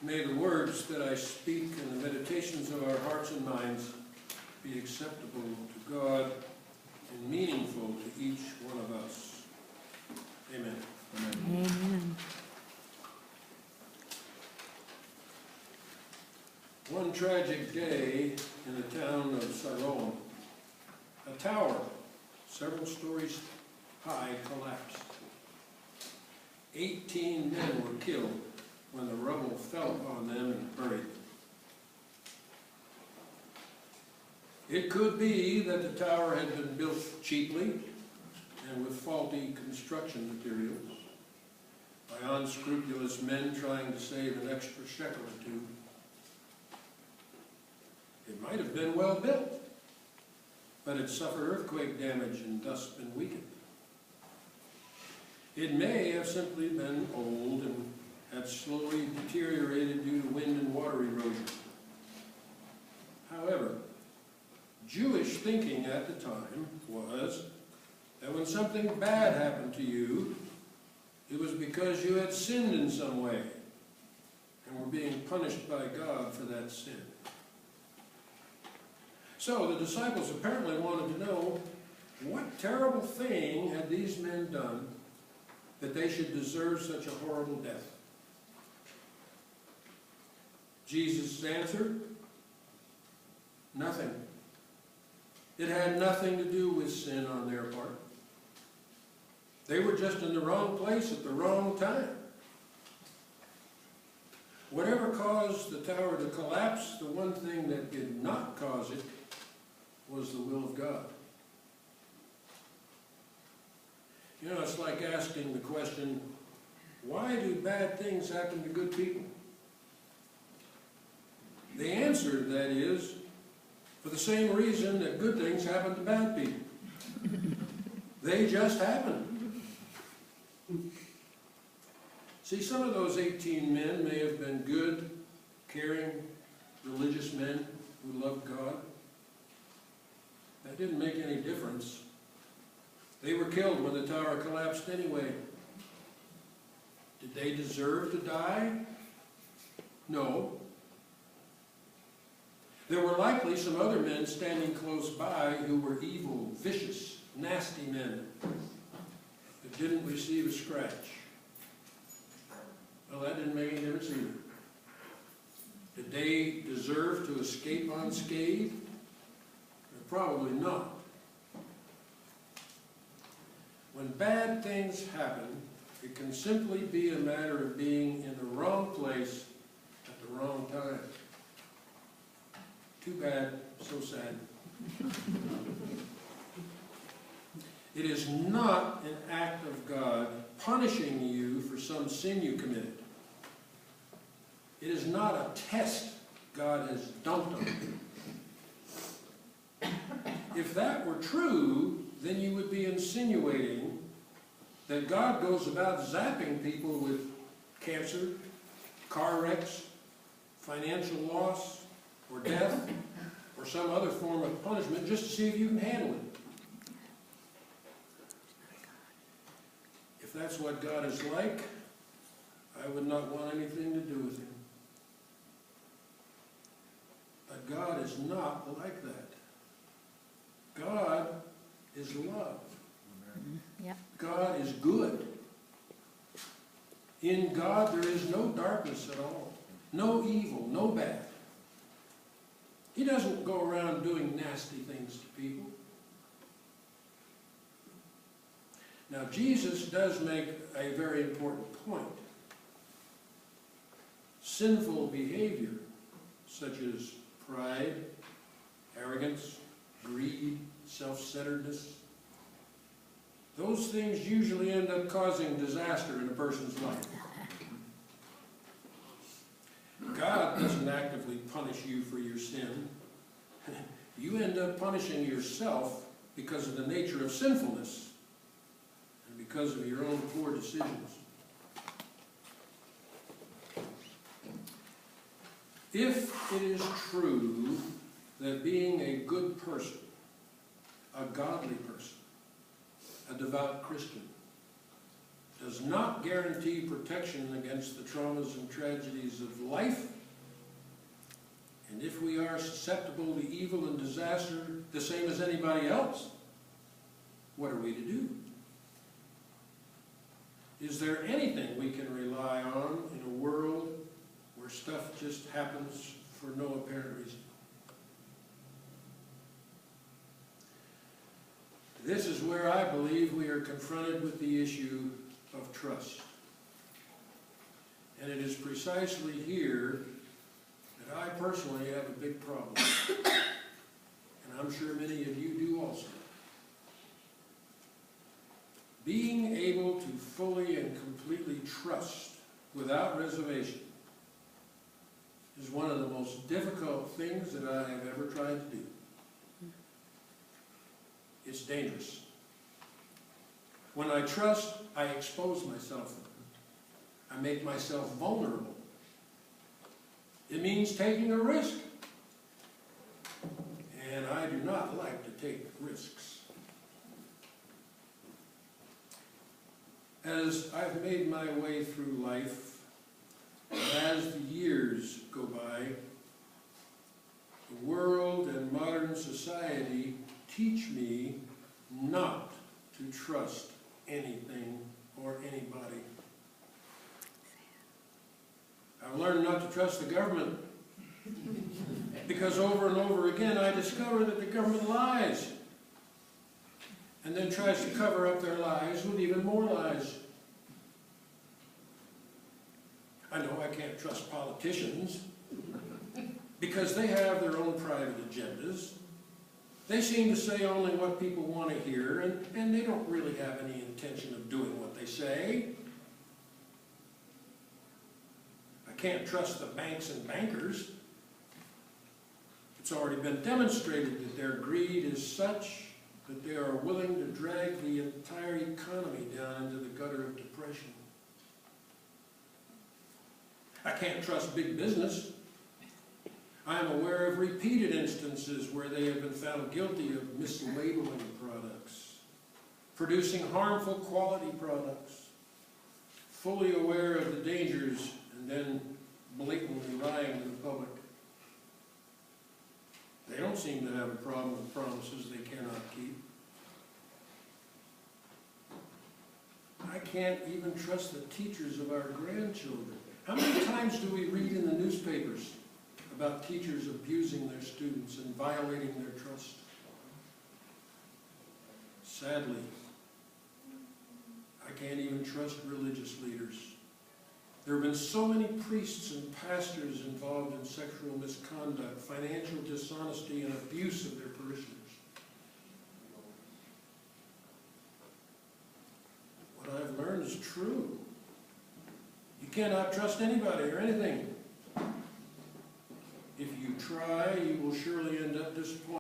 May the words that I speak and the meditations of our hearts and minds be acceptable to God and meaningful to each one of us. Amen. Amen. One tragic day in the town of Siloam, a tower several stories high collapsed. 18 men were killed when the rubble fell upon them and buried them. It could be that the tower had been built cheaply and with faulty construction materials by unscrupulous men trying to save an extra shekel or two. It might have been well built, but it suffered earthquake damage and thus been weakened. It may have simply been old and had slowly deteriorated due to wind and water erosion. However, Jewish thinking at the time was that when something bad happened to you, it was because you had sinned in some way and were being punished by God for that sin. So the disciples apparently wanted to know what terrible thing had these men done that they should deserve such a horrible death. Jesus answered, nothing. It had nothing to do with sin on their part. They were just in the wrong place at the wrong time. Whatever caused the tower to collapse, the one thing that did not cause it was the will of God. You know, it's like asking the question, why do bad things happen to good people? The answer to that is, for the same reason that good things happen to bad people. They just happen. See, some of those 18 men may have been good, caring, religious men who loved God. That didn't make any difference. They were killed when the tower collapsed anyway. Did they deserve to die? No. There were likely some other men standing close by who were evil, vicious, nasty men that didn't receive a scratch. Well, that didn't make any difference either. Did they deserve to escape unscathed? Probably not. When bad things happen, it can simply be a matter of being in the wrong place at the wrong time. Too bad, so sad. It is not an act of God punishing you for some sin you committed. It is not a test God has dumped on you. If that were true, then you would be insinuating that God goes about zapping people with cancer, car wrecks, financial loss, or death, or some other form of punishment just to see if you can handle it. If that's what God is like, I would not want anything to do with him. But God is not like that. God is love. Yep. God is good. In God there is no darkness at all. No evil, no bad. He doesn't go around doing nasty things to people. Now Jesus does make a very important point. Sinful behavior, such as pride, arrogance, greed, self-centeredness, those things usually end up causing disaster in a person's life. God doesn't actively punish you for your sin. You end up punishing yourself because of the nature of sinfulness and because of your own poor decisions. If it is true that being a good person, a godly person, a devout Christian, does not guarantee protection against the traumas and tragedies of life. And if we are susceptible to evil and disaster the same as anybody else, what are we to do? Is there anything we can rely on in a world where stuff just happens for no apparent reason? This is where I believe we are confronted with the issue of trust. And it is precisely here that I personally have a big problem. And I'm sure many of you do also. Being able to fully and completely trust without reservation is one of the most difficult things that I have ever tried to do. It's dangerous. When I trust, I expose myself. I make myself vulnerable. It means taking a risk. And I do not like to take risks. As I've made my way through life, as the years go by, the world and modern society teach me not to trust anything or anybody. I've learned not to trust the government because over and over again I discover that the government lies and then tries to cover up their lies with even more lies. I know I can't trust politicians because they have their own private agendas. They seem to say only what people want to hear, and they don't really have any intention of doing what they say. I can't trust the banks and bankers. It's already been demonstrated that their greed is such that they are willing to drag the entire economy down into the gutter of depression. I can't trust big business. I am aware of repeated instances where they have been found guilty of mislabeling products, producing harmful quality products, fully aware of the dangers, and then blatantly lying to the public. They don't seem to have a problem with promises they cannot keep. I can't even trust the teachers of our grandchildren. How many times do we read in the newspapers about teachers abusing their students and violating their trust? Sadly, I can't even trust religious leaders. There have been so many priests and pastors involved in sexual misconduct, financial dishonesty, and abuse of their parishioners. What I've learned is true. You cannot trust anybody or anything. If you try, you will surely end up disappointed.